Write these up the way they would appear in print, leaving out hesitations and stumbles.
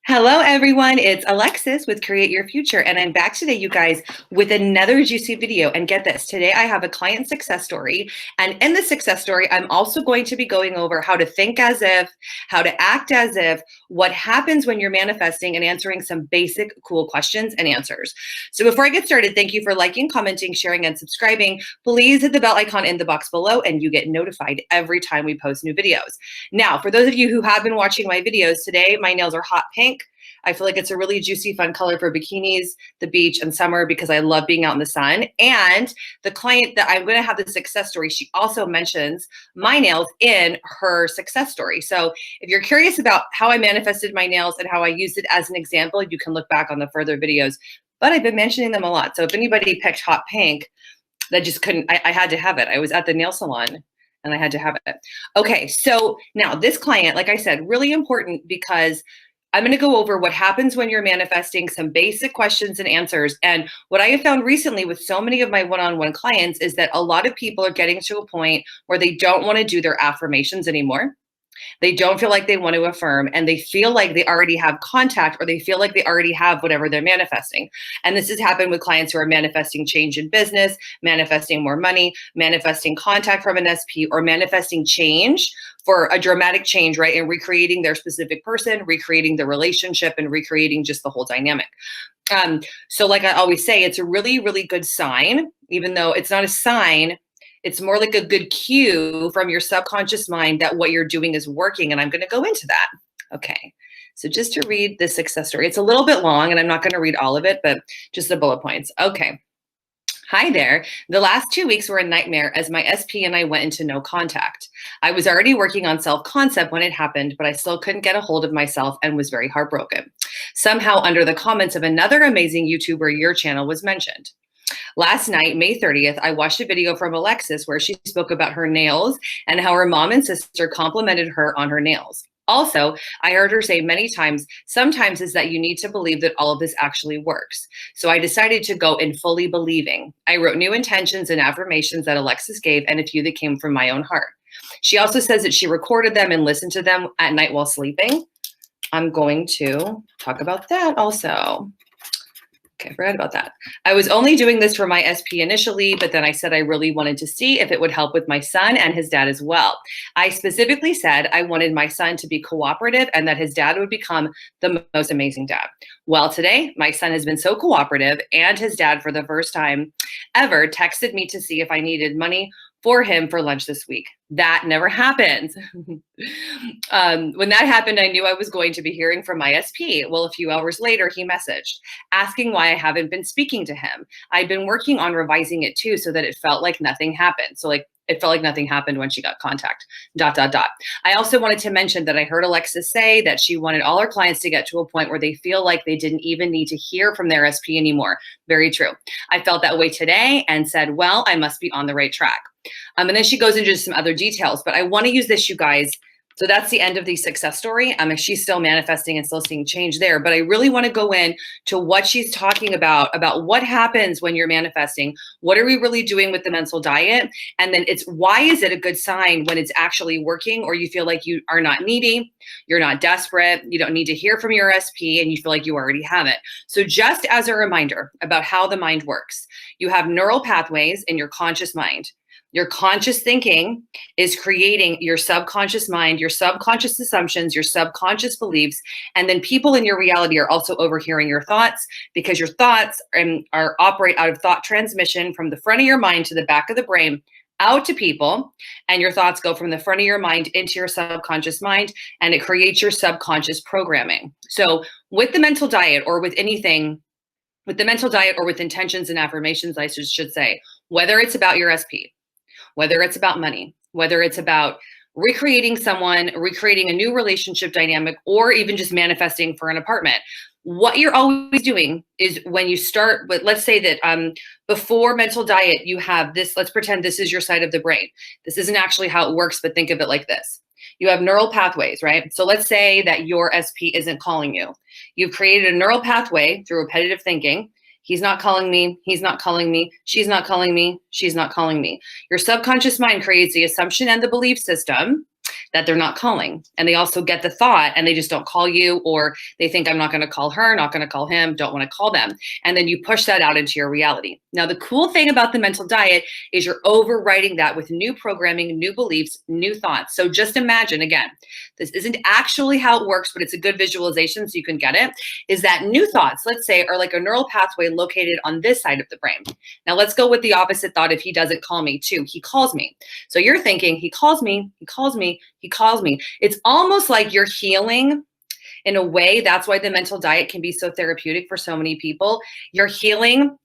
Hello, everyone. It's Alexis with Create Your Future, and I'm back today, you guys, with another juicy video. And get this, today I have a client success story, and in the success story, I'm also going to be going over how to think as if, how to act as if, what happens when you're manifesting, and answering some basic, cool questions and answers. So before I get started, thank you for liking, commenting, sharing, and subscribing. Please hit the bell icon in the box below, and you get notified every time we post new videos. Now, for those of you who have been watching my videos, today my nails are hot pink. I feel like it's a really juicy, fun color for bikinis, the beach, and summer because I love being out in the sun. And the client that I'm going to have the success story, she also mentions my nails in her success story. So if you're curious about how I manifested my nails and how I used it as an example, you can look back on the further videos. But I've been mentioning them a lot. So if anybody picked hot pink, that just couldn't, I had to have it. I was at the nail salon and I had to have it. Okay, so now this client, like I said, really important because I'm going to go over what happens when you're manifesting, some basic questions and answers. And what I have found recently with so many of my one-on-one clients is that a lot of people are getting to a point where they don't want to do their affirmations anymore. They don't feel like they want to affirm, and they feel like they already have contact, or they feel like they already have whatever they're manifesting. And this has happened with clients who are manifesting change in business, manifesting more money, manifesting contact from an SP, or manifesting change for a dramatic change, right? And recreating their specific person, recreating the relationship, and recreating just the whole dynamic. So like I always say, it's a really, really good sign, even though it's not a sign. It's more like a good cue from your subconscious mind that what you're doing is working. And I'm going to go into that. Okay. So just to read the success story, it's a little bit long and I'm not going to read all of it, but just the bullet points. Okay. Hi there. The last 2 weeks were a nightmare as my SP and I went into no contact. I was already working on self-concept when it happened, but I still couldn't get a hold of myself and was very heartbroken. Somehow under the comments of another amazing YouTuber, your channel was mentioned. Last night, May 30th, I watched a video from Alexis where she spoke about her nails and how her mom and sister complimented her on her nails. Also, I heard her say many times, sometimes is that you need to believe that all of this actually works. So I decided to go in fully believing. I wrote new intentions and affirmations that Alexis gave and a few that came from my own heart. She also says that she recorded them and listened to them at night while sleeping. I'm going to talk about that also. Okay, I forgot about that. I was only doing this for my SP initially, but then I said I really wanted to see if it would help with my son and his dad as well. I specifically said I wanted my son to be cooperative and that his dad would become the most amazing dad. Well, today, my son has been so cooperative, and his dad, for the first time ever, texted me to see if I needed money for him for lunch this week. That never happens. When that happened, I knew I was going to be hearing from my SP. Well, a few hours later, he messaged asking why I haven't been speaking to him. I'd been working on revising it too, so that it felt like nothing happened. So like it felt like nothing happened when she got contact, ... I also wanted to mention that I heard Alexis say that she wanted all her clients to get to a point where they feel like they didn't even need to hear from their SP anymore. Very true. I felt that way today and said, well, I must be on the right track. And then she goes into some other details, but I want to use this, you guys. So that's the end of the success story. She's still manifesting and still seeing change there, but I really want to go in to what she's talking about what happens when you're manifesting. What are we really doing with the mental diet? And then it's why is it a good sign when it's actually working, or you feel like you are not needy, you're not desperate, you don't need to hear from your SP, and you feel like you already have it. So just as a reminder about how the mind works, you have neural pathways in your conscious mind. Your conscious thinking is creating your subconscious mind, your subconscious assumptions, your subconscious beliefs, and then people in your reality are also overhearing your thoughts because your thoughts operate out of thought transmission from the front of your mind to the back of the brain out to people, and your thoughts go from the front of your mind into your subconscious mind, and it creates your subconscious programming. So with the mental diet or with anything, with the mental diet or with intentions and affirmations, I should say, whether it's about your SP, whether it's about money, whether it's about recreating someone, recreating a new relationship dynamic, or even just manifesting for an apartment, what you're always doing is when you start with, let's say that before mental diet, you have this, let's pretend this is your side of the brain. This isn't actually how it works, but think of it like this. You have neural pathways, right? So let's say that your SP isn't calling you. You've created a neural pathway through repetitive thinking. He's not calling me. He's not calling me. She's not calling me. She's not calling me. Your subconscious mind creates the assumption and the belief system that they're not calling. And they also get the thought and they just don't call you, or they think I'm not going to call her, not going to call him, don't want to call them. And then you push that out into your reality. Now, the cool thing about the mental diet is you're overwriting that with new programming, new beliefs, new thoughts. So just imagine, again, this isn't actually how it works, but it's a good visualization so you can get it, is that new thoughts, let's say, are like a neural pathway located on this side of the brain. Now let's go with the opposite thought. If he doesn't call me too, he calls me. So you're thinking, he calls me, he calls me, he calls me. It's almost like you're healing in a way. That's why the mental diet can be so therapeutic for so many people. You're healing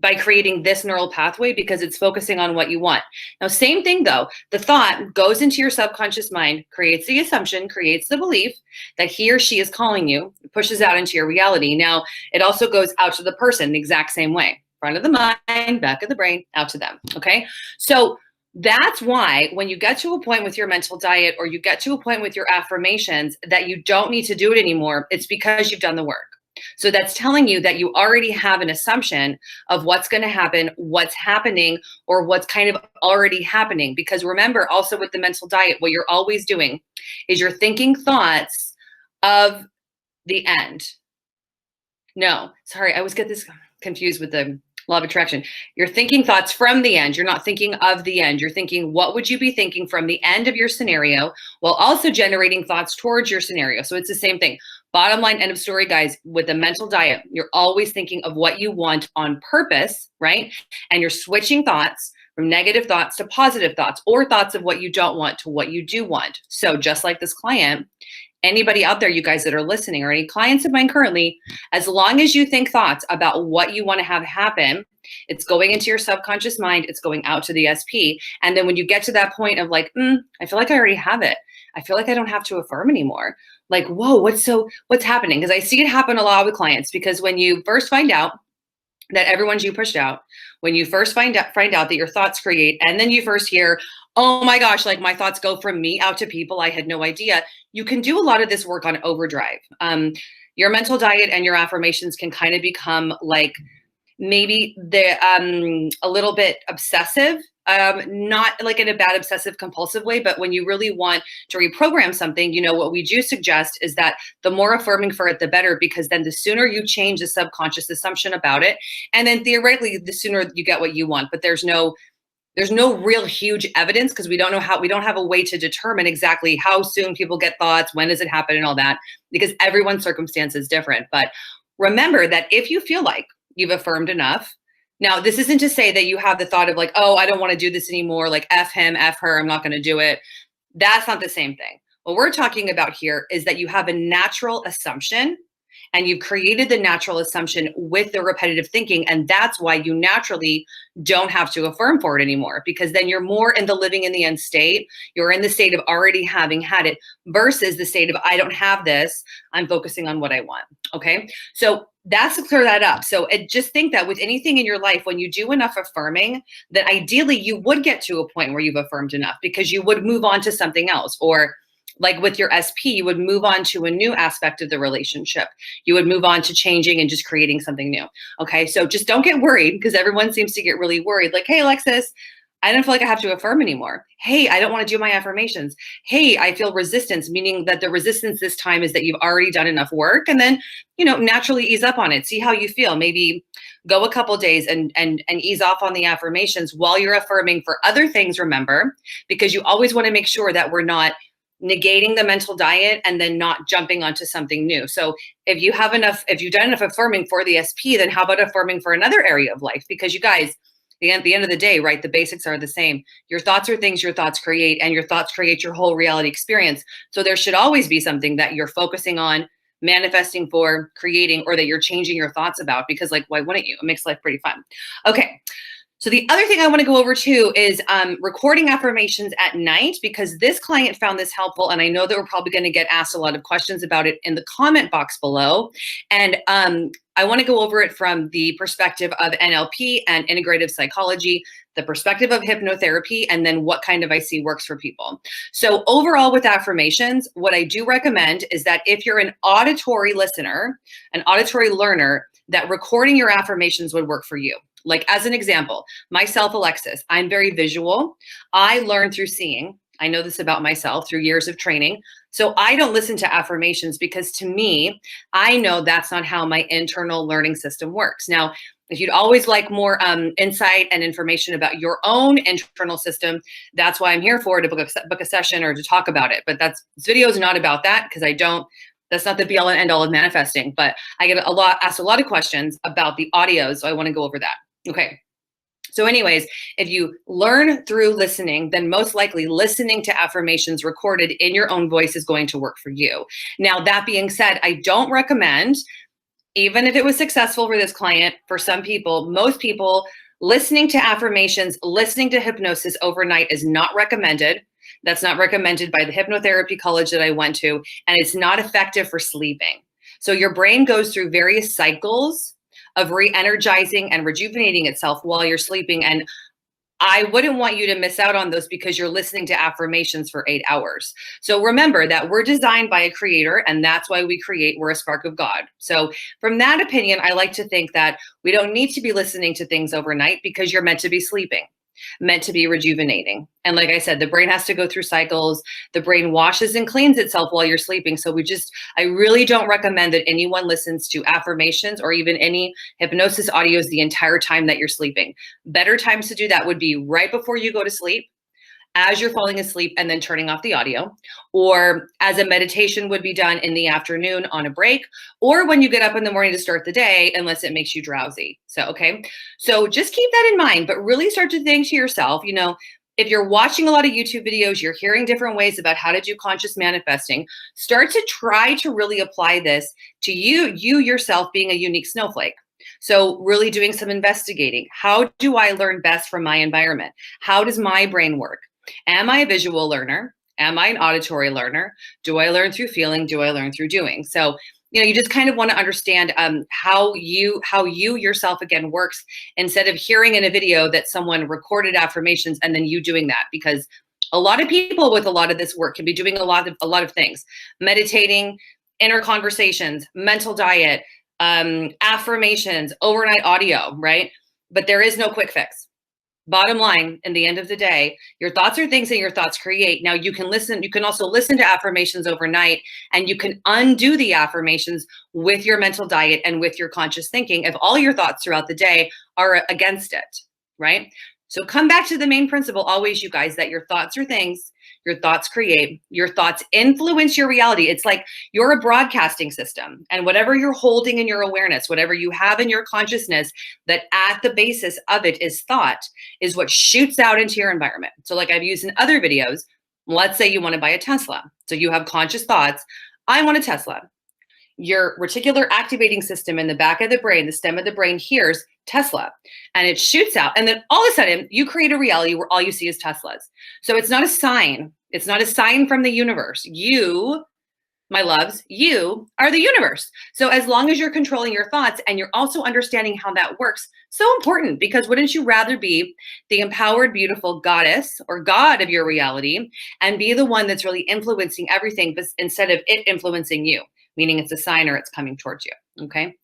by creating this neural pathway because it's focusing on what you want. Now, same thing though, the thought goes into your subconscious mind, creates the assumption, creates the belief that he or she is calling you, pushes out into your reality. Now, it also goes out to the person the exact same way. Front of the mind, back of the brain, out to them, okay? So that's why when you get to a point with your mental diet, or you get to a point with your affirmations that you don't need to do it anymore, it's because you've done the work. So that's telling you that you already have an assumption of what's going to happen, what's happening, or what's kind of already happening. Because remember, also with the mental diet, what you're always doing is you're thinking thoughts of the end. No, sorry, I always get this confused with the law of attraction. You're thinking thoughts from the end. You're not thinking of the end. You're thinking, what would you be thinking from the end of your scenario, while also generating thoughts towards your scenario. So it's the same thing. Bottom line, end of story, guys. With the mental diet, you're always thinking of what you want on purpose, right? And you're switching thoughts from negative thoughts to positive thoughts, or thoughts of what you don't want to what you do want. So just like this client, anybody out there, you guys that are listening, or any clients of mine currently, as long as you think thoughts about what you want to have happen, it's going into your subconscious mind, it's going out to the SP. And then when you get to that point of like, I feel like I already have it. I feel like I don't have to affirm anymore. Like, whoa, what's happening? Because I see it happen a lot with clients, because when you first find out that everyone's you pushed out, when you first find out that your thoughts create, and then you first hear, oh my gosh, like my thoughts go from me out to people, I had no idea. You can do a lot of this work on overdrive. Your mental diet and your affirmations can kind of become like maybe they're a little bit obsessive, not like in a bad obsessive compulsive way, but when you really want to reprogram something, what we do suggest is that the more affirming for it, the better, because then the sooner you change the subconscious assumption about it, and then theoretically, the sooner you get what you want. But there's no real huge evidence, because we don't have a way to determine exactly how soon people get thoughts, when does it happen, and all that, because everyone's circumstance is different. But remember that if you feel like you've affirmed enough, now this isn't to say that you have the thought of like, oh, I don't want to do this anymore, like F him, F her, I'm not going to do it. That's not the same thing. What we're talking about here is that you have a natural assumption, and you've created the natural assumption with the repetitive thinking. And that's why you naturally don't have to affirm for it anymore, because then you're more in the living in the end state. You're in the state of already having had it, versus the state of, I don't have this, I'm focusing on what I want. Okay. So that's to clear that up. So just think that with anything in your life, when you do enough affirming, that ideally you would get to a point where you've affirmed enough, because you would move on to something else. Or like with your SP, you would move on to a new aspect of the relationship. You would move on to changing and just creating something new. Okay. So just don't get worried, because everyone seems to get really worried. Like, hey, Alexis, I don't feel like I have to affirm anymore. Hey, I don't want to do my affirmations. Hey, I feel resistance, meaning that the resistance this time is that you've already done enough work. And then, naturally ease up on it. See how you feel. Maybe go a couple days and ease off on the affirmations while you're affirming for other things, remember, because you always want to make sure that we're not negating the mental diet and then not jumping onto something new. So if you've done enough affirming for the SP, then how about affirming for another area of life? Because you guys, at the end of the day, right, the basics are the same. Your thoughts are things your thoughts create, and your thoughts create your whole reality experience. So there should always be something that you're focusing on, manifesting for, creating, or that you're changing your thoughts about, because like, why wouldn't you? It makes life pretty fun. Okay. So the other thing I want to go over too is recording affirmations at night, because this client found this helpful. And I know that we're probably going to get asked a lot of questions about it in the comment box below. And I want to go over it from the perspective of NLP and integrative psychology, the perspective of hypnotherapy, and then what kind of I see works for people. So overall with affirmations, what I do recommend is that if you're an auditory listener, an auditory learner, that recording your affirmations would work for you. Like as an example, myself, Alexis, I'm very visual. I learn through seeing. I know this about myself through years of training. So I don't listen to affirmations because to me, I know that's not how my internal learning system works. Now, if you'd always like more insight and information about your own internal system, that's why I'm here for, to book a session or to talk about it. But this video is not about that, because that's not the be all and end all of manifesting. But I get asked a lot of questions about the audio, so I want to go over that. Okay. So anyways, if you learn through listening, then most likely listening to affirmations recorded in your own voice is going to work for you. Now, that being said, I don't recommend, even if it was successful for this client, for some people, most people, listening to affirmations, listening to hypnosis overnight is not recommended. That's not recommended by the hypnotherapy college that I went to, and it's not effective for sleeping. So your brain goes through various cycles of re-energizing and rejuvenating itself while you're sleeping. And I wouldn't want you to miss out on those because you're listening to affirmations for 8 hours. So remember that we're designed by a creator, and that's why we create. We're a spark of God. So from that opinion, I like to think that we don't need to be listening to things overnight because you're meant to be sleeping, meant to be rejuvenating. And like I said, the brain has to go through cycles. The brain washes and cleans itself while you're sleeping. So I really don't recommend that anyone listens to affirmations or even any hypnosis audios the entire time that you're sleeping. Better times to do that would be right before you go to sleep, as you're falling asleep, and then turning off the audio, or as a meditation would be done in the afternoon on a break, or when you get up in the morning to start the day, unless it makes you drowsy. So, okay. So just keep that in mind, but really start to think to yourself, if you're watching a lot of YouTube videos, you're hearing different ways about how to do conscious manifesting, start to try to really apply this to you yourself being a unique snowflake. So really doing some investigating. How do I learn best from my environment? How does my brain work? Am I a visual learner? Am I an auditory learner? Do I learn through feeling? Do I learn through doing? So, you just kind of want to understand how you yourself again works, instead of hearing in a video that someone recorded affirmations and then you doing that, because a lot of people with a lot of this work can be doing a lot of things: meditating, inner conversations, mental diet, affirmations, overnight audio, right? But there is no quick fix. Bottom line, in the end of the day, your thoughts are things that your thoughts create. Now you can also listen to affirmations overnight, and you can undo the affirmations with your mental diet and with your conscious thinking if all your thoughts throughout the day are against it, right? So come back to the main principle always, you guys, that your thoughts are things, your thoughts create, your thoughts influence your reality. It's like you're a broadcasting system, and whatever you're holding in your awareness, whatever you have in your consciousness, that at the basis of it is thought, is what shoots out into your environment. So like I've used in other videos, let's say you want to buy a Tesla. So you have conscious thoughts, I want a Tesla. Your reticular activating system in the back of the brain, the stem of the brain, hears Tesla, and it shoots out. And then all of a sudden you create a reality where all you see is Teslas. So it's not a sign. It's not a sign from the universe. You, my loves, you are the universe. So as long as you're controlling your thoughts and you're also understanding how that works, so important, because wouldn't you rather be the empowered, beautiful goddess or god of your reality and be the one that's really influencing everything, but instead of it influencing you, meaning it's a sign or it's coming towards you. Okay.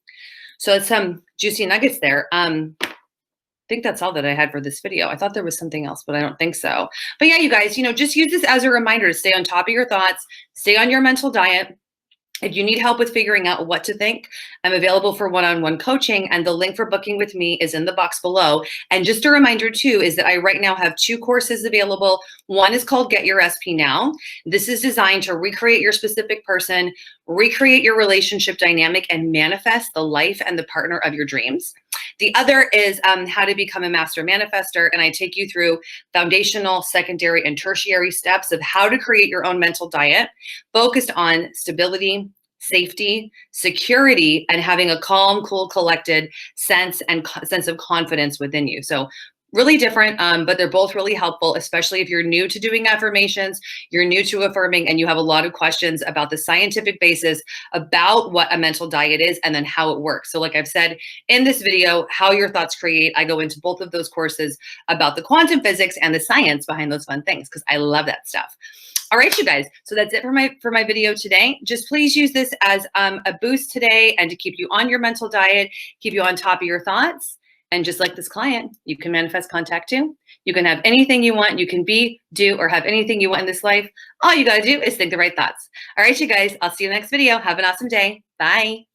So it's some juicy nuggets there. I think that's all that I had for this video. I thought there was something else, but I don't think so. But yeah, you guys, just use this as a reminder to stay on top of your thoughts, stay on your mental diet. If you need help with figuring out what to think, I'm available for one-on-one coaching, and the link for booking with me is in the box below. And just a reminder too, is that I right now have 2 courses available. One is called Get Your SP Now. This is designed to recreate your specific person, recreate your relationship dynamic, and manifest the life and the partner of your dreams. The other is how to become a master manifester, and I take you through foundational, secondary, and tertiary steps of how to create your own mental diet focused on stability, safety, security, and having a calm, cool, collected sense of confidence within you. So really different, but they're both really helpful, especially if you're new to doing affirmations, you're new to affirming, and you have a lot of questions about the scientific basis about what a mental diet is and then how it works. So like I've said in this video, how your thoughts create, I go into both of those courses about the quantum physics and the science behind those fun things, because I love that stuff. All right, you guys. So that's it for my video today. Just please use this as a boost today and to keep you on your mental diet, keep you on top of your thoughts. And just like this client, you can manifest contact too. You can have anything you want. You can be, do, or have anything you want in this life. All you got to do is think the right thoughts. All right, you guys, I'll see you in the next video. Have an awesome day. Bye.